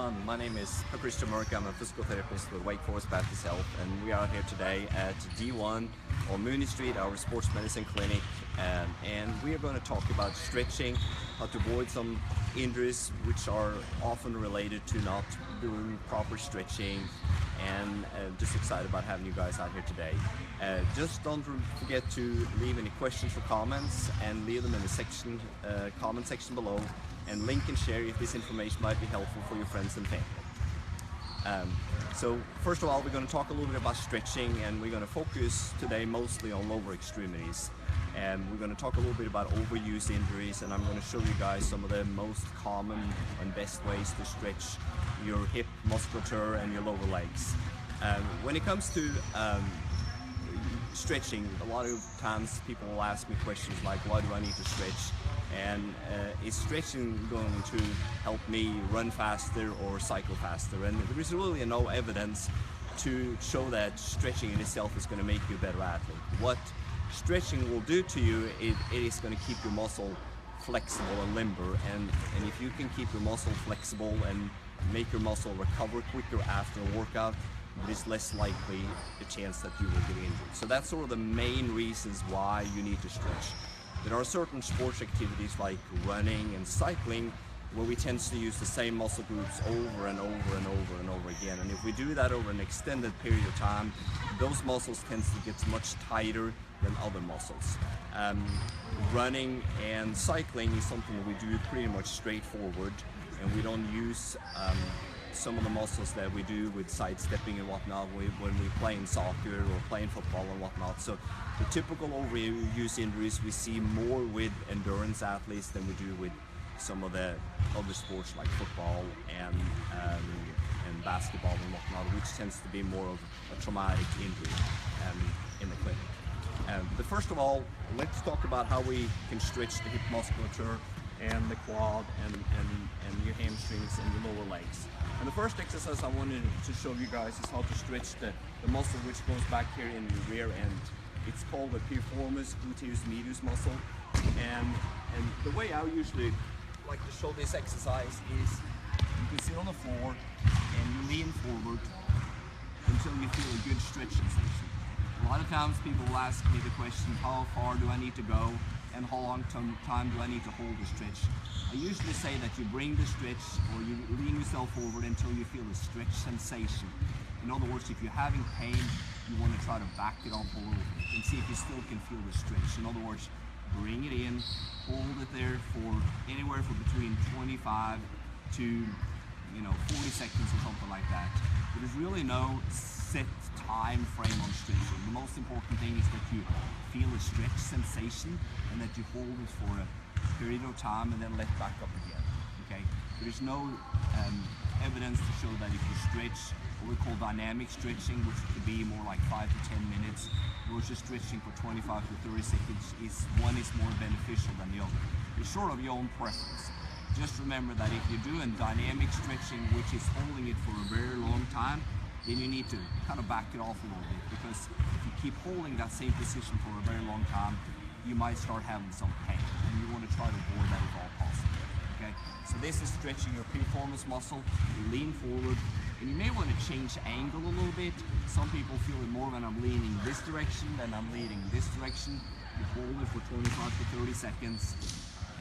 everyone, my name is Per Kristian Moerkd. I'm a physical therapist with Wake Forest Baptist Health, and we are here today at D1 on Mooney Street, our sports medicine clinic, and we are going to talk about stretching, how to avoid some injuries which are often related to not doing proper stretching, and just excited about having you guys out here today. Just don't forget to leave any questions or comments and leave them in the comment section below, and link and share if this information might be helpful for your friends and family. So first of all, we're going to talk a little bit about stretching, and we're going to focus today mostly on lower extremities. And we're going to talk a little bit about overuse injuries, and I'm going to show you guys some of the most common and best ways to stretch your hip musculature and your lower legs. When it comes to stretching, a lot of times people will ask me questions like, why do I need to stretch? And is stretching going to help me run faster or cycle faster? And there is really no evidence to show that stretching in itself is going to make you a better athlete. What stretching will do to you, it is going to keep your muscle flexible and limber, and if you can keep your muscle flexible and make your muscle recover quicker after a workout, it is less likely the chance that you will get injured. So that's sort of the main reasons why you need to stretch. There are certain sports activities like running and cycling where we tend to use the same muscle groups over and over and over and over again. And if we do that over an extended period of time, those muscles tend to get much tighter than other muscles. Running and cycling is something that we do pretty much straightforward, and we don't use some of the muscles that we do with sidestepping and whatnot when we play in soccer or playing football and whatnot. So the typical overuse injuries we see more with endurance athletes than we do with some of the other sports like football and basketball and whatnot, which tends to be more of a traumatic injury in the clinic. But first of all, let's talk about how we can stretch the hip musculature and the quad and your hamstrings and your lower legs. And the first exercise I wanted to show you guys is how to stretch the muscle which goes back here in your rear end. It's called the Piriformis gluteus medius muscle. And the way I usually like to show this exercise is you can sit on the floor and you lean forward until you feel a good stretch sensation. A lot of times people will ask me the question, how far do I need to go and how long time do I need to hold the stretch? I usually say that you bring the stretch, or you lean yourself forward until you feel a stretch sensation. In other words, if you're having pain, you want to try to back it up a little bit and see if you still can feel the stretch. In other words, bring it in, hold it there for anywhere from between 25 to 40 seconds or something like that. There's really no set time frame on stretching. The most important thing is that you feel a stretch sensation and that you hold it for a period of time and then let back up again. Okay? There's no evidence to show that if you stretch what we call dynamic stretching, which could be more like 5 to 10 minutes, versus stretching for 25 to 30 seconds, one is more beneficial than the other. It's sort of your own preference. Just remember that if you're doing dynamic stretching, which is holding it for a very long time, then you need to kind of back it off a little bit, because if you keep holding that same position for a very long time, you might start having some pain, and you want to try to avoid that if all possible. Okay, so this is stretching your piriformis muscle. You lean forward, and you may want to change angle a little bit. Some people feel it more when I'm leaning this direction than I'm leaning this direction. You hold it for 25 to 30 seconds,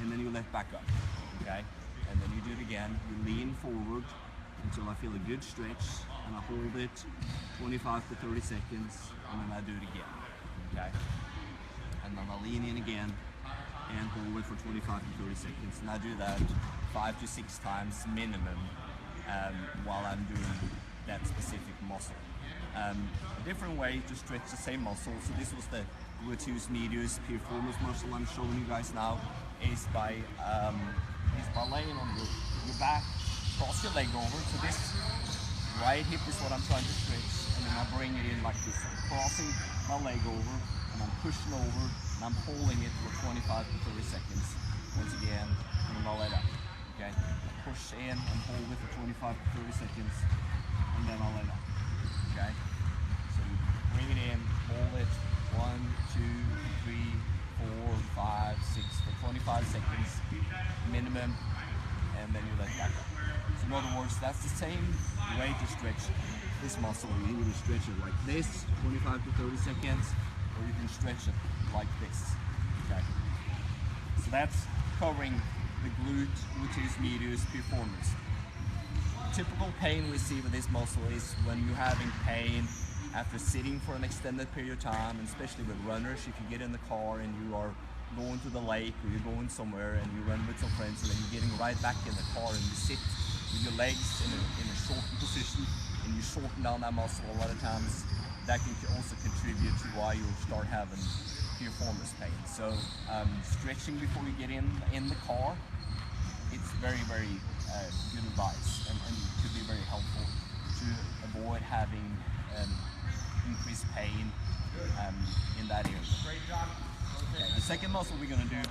and then you let back up. Okay, and then you do it again. You lean forward until I feel a good stretch, and I hold it 25 to 30 seconds, and then I do it again. Okay, and then I lean in again and hold it for 25 to 30 seconds, and I do that 5 to 6 times minimum while I'm doing that specific muscle. A different way to stretch the same muscle, so this was the gluteus medius piriformis muscle I'm showing you guys now, is by laying on your back, cross your leg over. So this right hip is what I'm trying to stretch, and then I bring it in like this. I'm crossing my leg over, and I'm pushing over, and I'm holding it for 25 to 30 seconds. Once again, and then I'll let up. Okay, I push in and hold it for 25 to 30 seconds, and then I'll let up. Okay, so you bring it in, hold it, 1, 2, 3, 4, 5, 6 for 25 seconds minimum, and then you let back up. So In other words, that's the same way to stretch this muscle. You can stretch it like this, 25 to 30 seconds, or you can stretch it like this. Okay. So that's covering the gluteus medius piriformis. Typical pain we see with this muscle is when you're having pain after sitting for an extended period of time, and especially with runners. If you get in the car and you are going to the lake or you're going somewhere and you run with some friends, and then you're getting right back in the car and you sit with your legs in a shortened position and you shorten down that muscle a lot of times, that can also contribute to why you'll start having piriformis pain. So stretching before you get in the car, it's very, very good advice and could be very helpful to avoid having increased pain in that area. Okay, the second muscle we're going to do,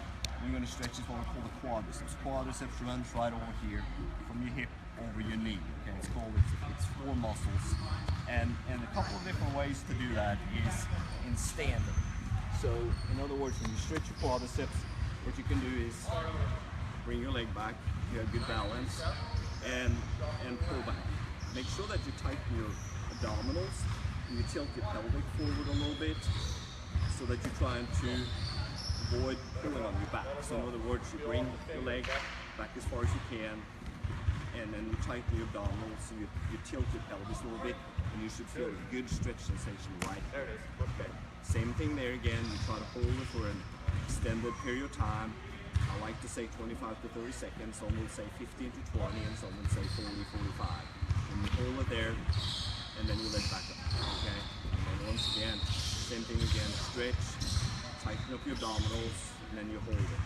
we're going to stretch is what we call the quadriceps. Quadriceps runs right over here from your hip over your knee. Okay, it's 4 muscles, and a couple of different ways to do that is in standing. So in other words, when you stretch your quadriceps, what you can do is bring your leg back, you have good balance, and pull back. Make sure that you tighten your abdominals and you tilt your pelvic forward a little bit so that you're trying to avoid pulling on your back. So in other words, you bring your leg back as far as you can, and then you tighten your abdominals, so you tilt your pelvis a little bit, and you should feel a good stretch sensation right there. There it is. Okay. Same thing there again, you try to hold it for an extended period of time. I like to say 25 to 30 seconds, some will say 15 to 20, and some will say 40, 45. And you hold it there, and then you let it back up, okay? And then once again, same thing again, stretch, tighten up your abdominals, and then you hold it.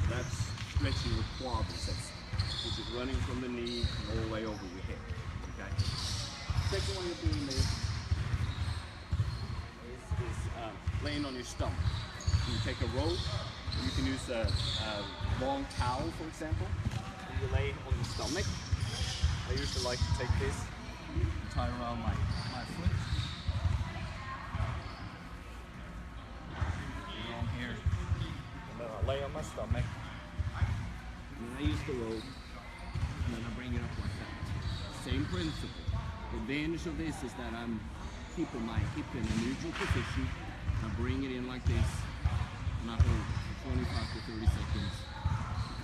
So that's stretching your quadriceps, which is running from the knee and all the way over your hip, okay? Second one you're doing is laying on your stomach. You take a rope, you can use a long towel, for example, and you lay on your stomach. I usually like to take this and tie around my foot. Down here, and then I lay on my stomach, and then I use the rope, and then I bring it up like that. Same principle. The advantage of this is that I'm keeping my hip in a neutral position. I bring it in like this, and I hold it for 25 to 30 seconds,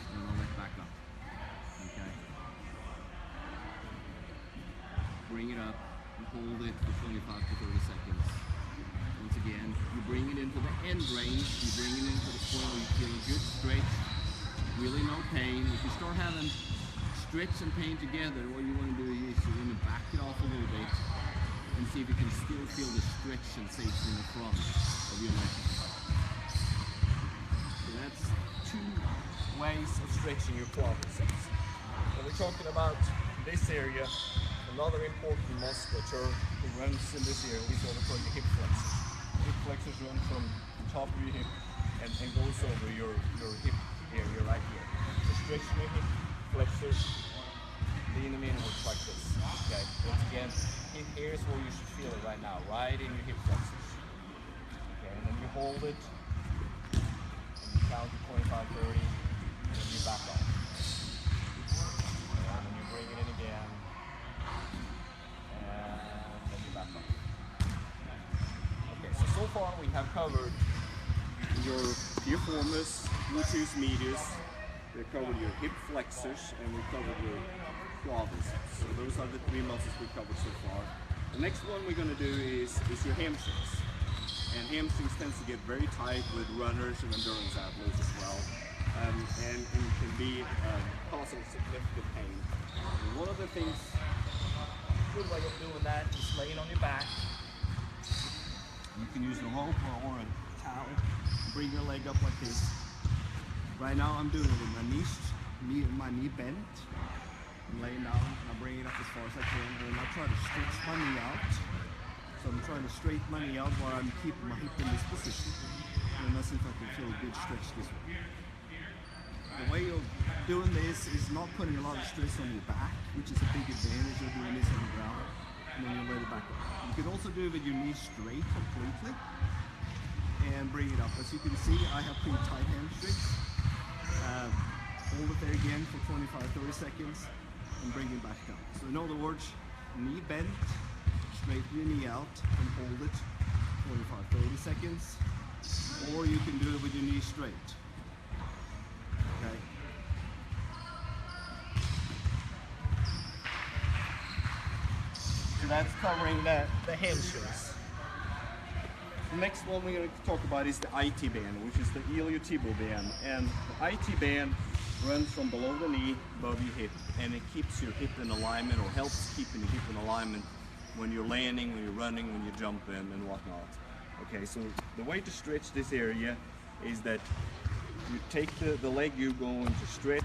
and I'll let back up. Okay. Bring it up and hold it for 25 to 30 seconds. Once again, you bring it into the end range, you bring it into the point where you feel a good stretch, really no pain. If you start having stretch and pain together, what you want to do is you want to back it off a little bit and see if you can still feel the stretch sensation in the front of your leg. So that's 2 ways of stretching your quadriceps. When we're talking about this area, another important musculature that runs in this area is what we call your hip flexors. Hip flexors run from the top of your hip and goes over your hip area right here. So stretching your hip flexors, lean them inwards like this. Okay, once again, here's where you should feel it right now, right in your hip flexors. Okay, and then you hold it, and you count to 25, 30, and then you back off. And then you bring it in again, and then you back off. Okay, so far we have covered your piriformis, gluteus medius, we covered your hip flexors, and we covered your quadriceps. So those are the 3 muscles we covered so far. The next one we're going to do is your hamstrings. And hamstrings tends to get very tight with runners and endurance athletes as well, and can be causing significant pain. And one of the things, good way of doing that is laying on your back. You can use a rope or a towel. Bring your leg up like this. Right now I'm doing it with my knee bent. I'm laying down and I bring it up as far as I can, and I try to stretch my knee out. So I'm trying to straighten my knee out while I'm keeping my hip in this position. And let's see if I can feel a good stretch this way. The way of doing this is not putting a lot of stress on your back, which is a big advantage of doing this on the ground. And then you let it back up. You can also do it with your knee straight completely and bring it up. As you can see, I have pretty tight hamstrings. hold it there again for 25-30 seconds, and bring it back down. So in other words, knee bent, straighten your knee out and hold it 25-30 seconds, or you can do it with your knee straight. Okay. So that's covering the hamstrings. The next one we're going to talk about is the IT band, which is the iliotibial band. And the IT band runs from below the knee, above your hip, and it keeps your hip in alignment, or helps keeping your hip in alignment when you're landing, when you're running, when you're jumping, and whatnot. Okay, so the way to stretch this area is that you take the leg you're going to stretch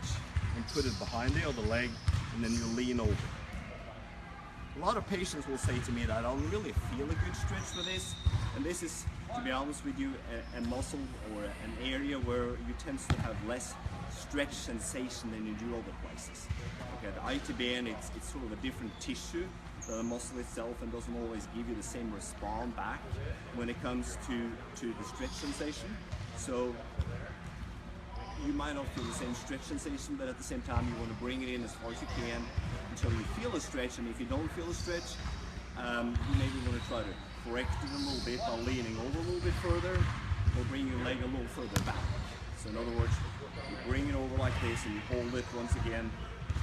and put it behind the other leg, and then you lean over. A lot of patients will say to me that I don't really feel a good stretch for this, and this is, to be honest with you, a muscle or an area where you tend to have less stretch sensation than you do other places. Okay, the IT band, it's sort of a different tissue than the muscle itself, and doesn't always give you the same response back when it comes to the stretch sensation. So you might not feel the same stretch sensation, but at the same time you want to bring it in as far as you can until you feel a stretch. And if you don't feel a stretch, you maybe want to try to correct it a little bit by leaning over a little bit further, or bring your leg a little further back. So in other words, you bring it over like this and you hold it once again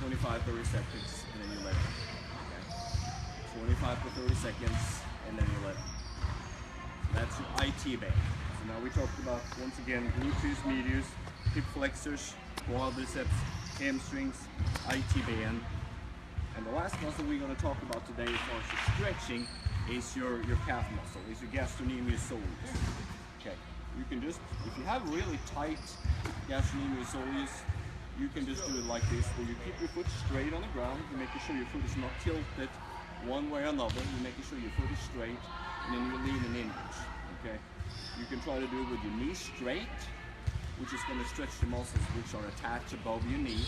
25-30 seconds, and then you let it. Okay. 25-30 seconds, and then you let it. So that's your IT band. So now we talked about, once again, gluteus medius, hip flexors, quadriceps, hamstrings, IT band. And the last muscle we're going to talk about today as far as your stretching is your calf muscle, is your gastrocnemius soleus. Okay, you can just, if you have really tight gastrocnemius soleus, you can just do it like this, where you keep your foot straight on the ground, you're making sure your foot is not tilted one way or another, you're making sure your foot is straight, and then you're leaning inwards. Okay, you can try to do it with your knee straight, which is going to stretch the muscles which are attached above your knee,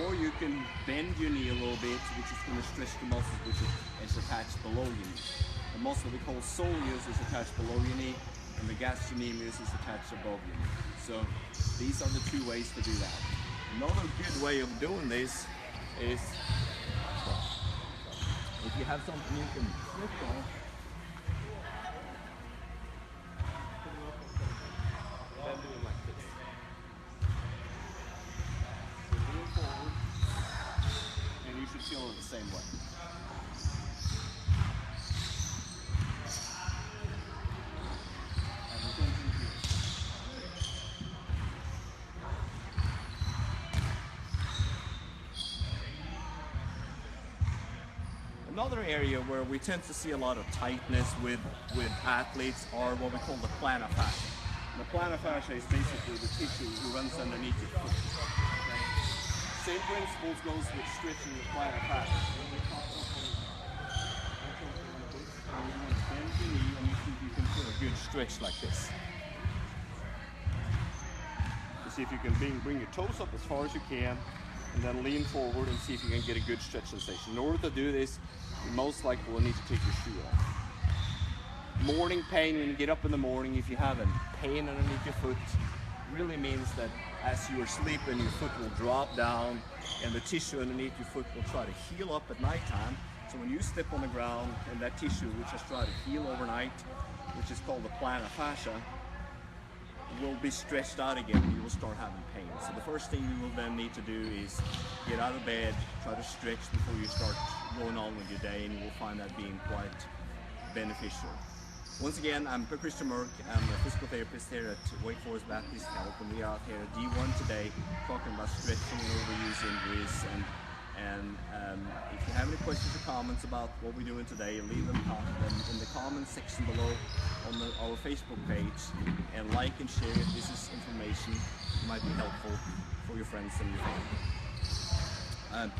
or you can bend your knee a little bit, which is going to stretch the muscles which is attached below your knee. The muscle we call soleus is attached below your knee, and the gastrocnemius is attached above your knee. So these are the two ways to do that. Another good way of doing this is, if you have something you can slip on, then do it like this. So lean forward, and you should feel it the same way. Another area where we tend to see a lot of tightness with athletes are what we call the plantar fascia. The plantar fascia is basically the tissue that runs underneath your foot. Okay? Same principles goes with stretching the plantar fascia. You want to bend your knee, and you see if you can feel a good stretch like this. You see if you can bring your toes up as far as you can, and then lean forward and see if you can get a good stretch sensation. In order to do this, you most likely will need to take your shoe off. Morning pain, when you get up in the morning, if you have a pain underneath your foot, really means that as you are sleeping, your foot will drop down and the tissue underneath your foot will try to heal up at nighttime. So when you step on the ground and that tissue, which has tried to heal overnight, which is called the plantar fascia, will be stretched out again, and you will start having pain. So the first thing you will then need to do is get out of bed, try to stretch before you start going on with your day, and you will find that being quite beneficial. Once again, I'm Per Kristian Moerkd. I'm a physical therapist here at Wake Forest Baptist Health, and we are out here at D1 today talking about stretching and overuse injuries. And if you have any questions or comments about what we're doing today, leave them in the comments section below on our Facebook page, and like and share if this is information that might be helpful for your friends and your family.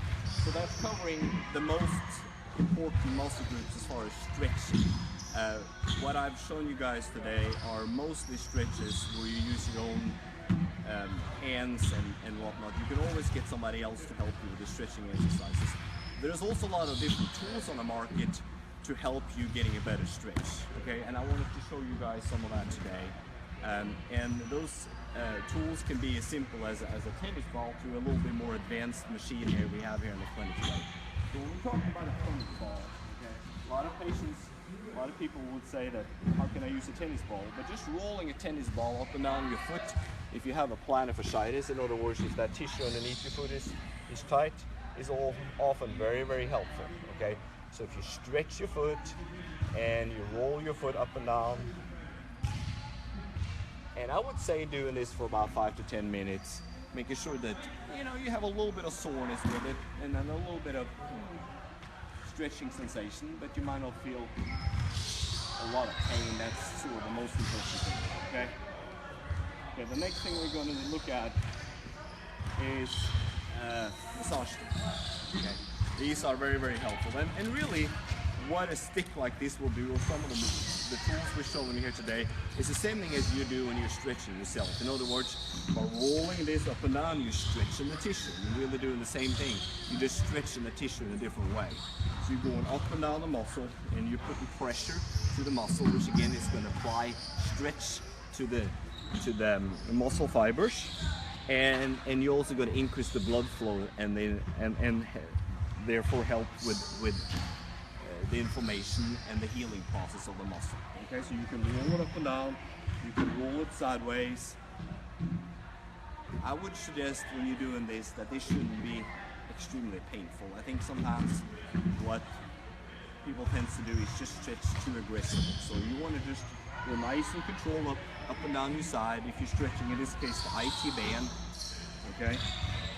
So that's covering the most important muscle groups as far as stretching. What I've shown you guys today are mostly stretches where you use your own hands and whatnot. You can always get somebody else to help you with the stretching exercises. There's also a lot of different tools on the market to help you getting a better stretch. Okay, and I wanted to show you guys some of that today. And those tools can be as simple as a tennis ball to a little bit more advanced machine here we have here in the clinic today. So when we're talking about a tennis ball, okay, a lot of people would say that, how can I use a tennis ball? But just rolling a tennis ball up and down your foot, if you have a plantar fasciitis, in other words, if that tissue underneath your foot is tight, is often very, very helpful, okay? So if you stretch your foot and you roll your foot up and down, and I would say doing this for about 5 to 10 minutes, making sure that, you know, you have a little bit of soreness with it and then a little bit of stretching sensation, but you might not feel a lot of pain. That's sort of the most important thing, okay? Okay, the next thing we're going to look at is massage sticks. Okay, these are very, very helpful, and really what a stick like this will do, or some of the tools we're showing here today, is the same thing as you do when you're stretching yourself. In other words, by rolling this up and down, you're stretching the tissue. You're really doing the same thing. You're just stretching the tissue in a different way. So you're going up and down the muscle, and you're putting pressure to the muscle, which again is going to apply stretch to the muscle fibers, and you're also going to increase the blood flow, and therefore help with the inflammation and the healing process of the muscle. Okay, so you can roll it up and down, you can roll it sideways. I would suggest when you're doing this that this shouldn't be extremely painful. I think sometimes what people tend to do is just stretch too aggressively. So you want to just go nice and control up and down your side. If you're stretching, in this case, the IT band, okay,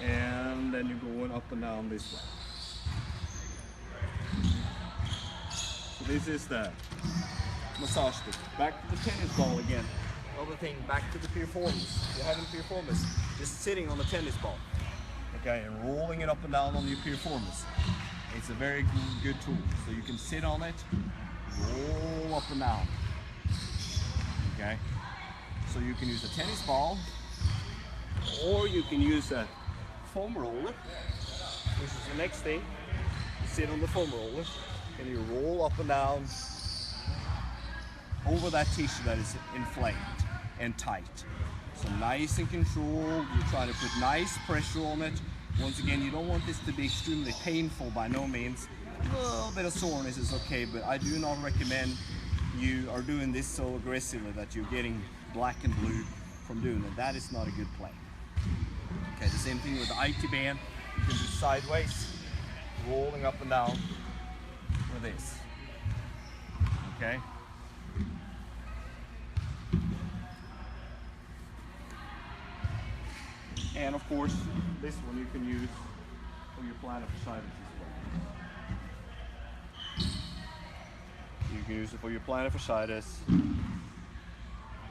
and then you're going up and down this way. So this is the massage stick. Back to the tennis ball again. Other thing, back to the piriformis. If you're having piriformis, just sitting on the tennis ball, okay, and rolling it up and down on your piriformis. It's a very good tool. So you can sit on it, roll up and down. Okay, so you can use a tennis ball, or you can use a foam roller, which is the next thing. You sit on the foam roller and you roll up and down over that tissue that is inflamed and tight. So nice and controlled. You're trying to put nice pressure on it. Once again, you don't want this to be extremely painful by no means. A little bit of soreness is okay, but I do not recommend you are doing this so aggressively that you're getting black and blue from doing it. That is not a good play. Okay, the same thing with the IT band. You can do sideways, rolling up and down with this. Okay. And of course, this one you can use for your plantar fasciitis as well. You can use it for your plantar fasciitis,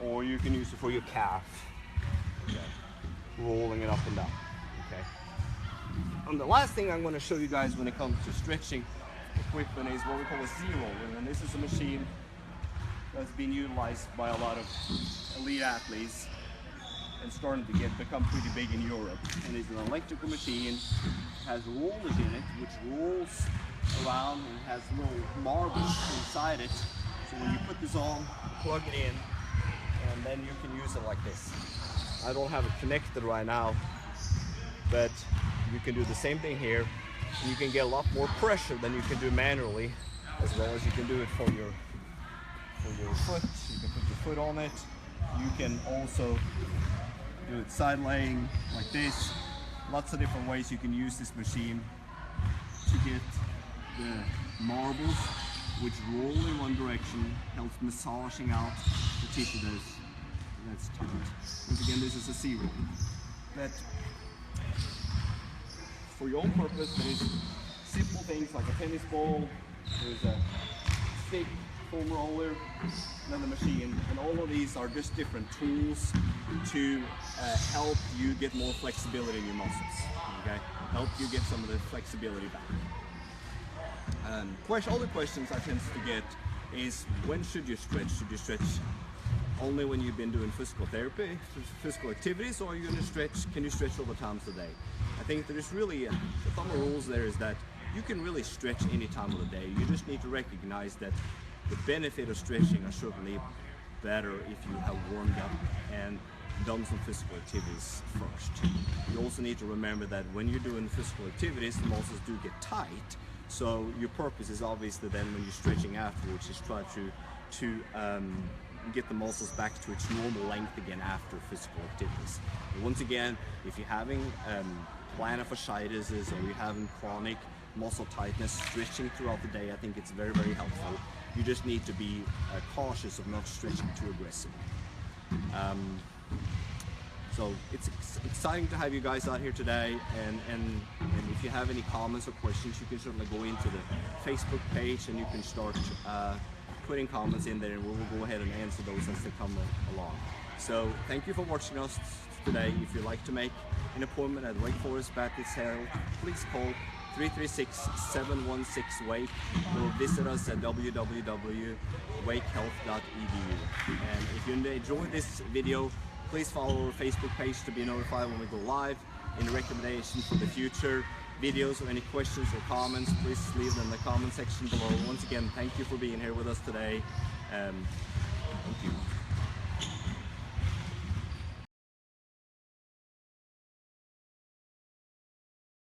or you can use it for your calf. Okay. Rolling it up and down. Okay. And the last thing I'm going to show you guys when it comes to stretching equipment is what we call a Z-roller, and this is a machine that's been utilized by a lot of elite athletes and starting to become pretty big in Europe. And it's an electrical machine, it has rollers in it, which rolls around and has little marbles inside it. So when you put this on, plug it in, and then you can use it like this. I don't have it connected right now, but you can do the same thing here. And you can get a lot more pressure than you can do manually, as well as you can do it for your foot. You can put your foot on it. You can also do it side laying like this. Lots of different ways you can use this machine to get the marbles, which roll in one direction, helps massaging out the tissue that's tight. Once again, this is a C-roll. But for your own purpose, there's simple things like a tennis ball, there's a stick, foam roller, another machine, and all of these are just different tools to help you get more flexibility in your muscles, okay? Help you get some of the flexibility back. Other questions I tend to get is, when should you stretch? Should you stretch only when you've been doing physical therapy, physical activities, or are you going to stretch? Can you stretch all the times a day? I think there's really, the thumb rules there is that you can really stretch any time of the day. You just need to recognize that the benefit of stretching are certainly better if you have warmed up and done some physical activities first. You also need to remember that when you're doing physical activities, the muscles do get tight. So your purpose is obviously then when you're stretching afterwards is try to get the muscles back to its normal length again after physical activities. And once again, if you're having plantar fasciitis or you're having chronic muscle tightness, stretching throughout the day, I think it's very, very helpful. You just need to be cautious of not stretching too aggressively. So it's exciting to have you guys out here today, and if you have any comments or questions, you can certainly go into the Facebook page and you can start putting comments in there, and we will go ahead and answer those as they come along. So thank you for watching us today. If you'd like to make an appointment at Wake Forest Baptist Health, please call 336-716-WAKE or visit us at www.wakehealth.edu. And if you enjoyed this video, please follow our Facebook page to be notified when we go live. Any recommendations for the future videos or any questions or comments, please leave them in the comment section below. Once again, thank you for being here with us today.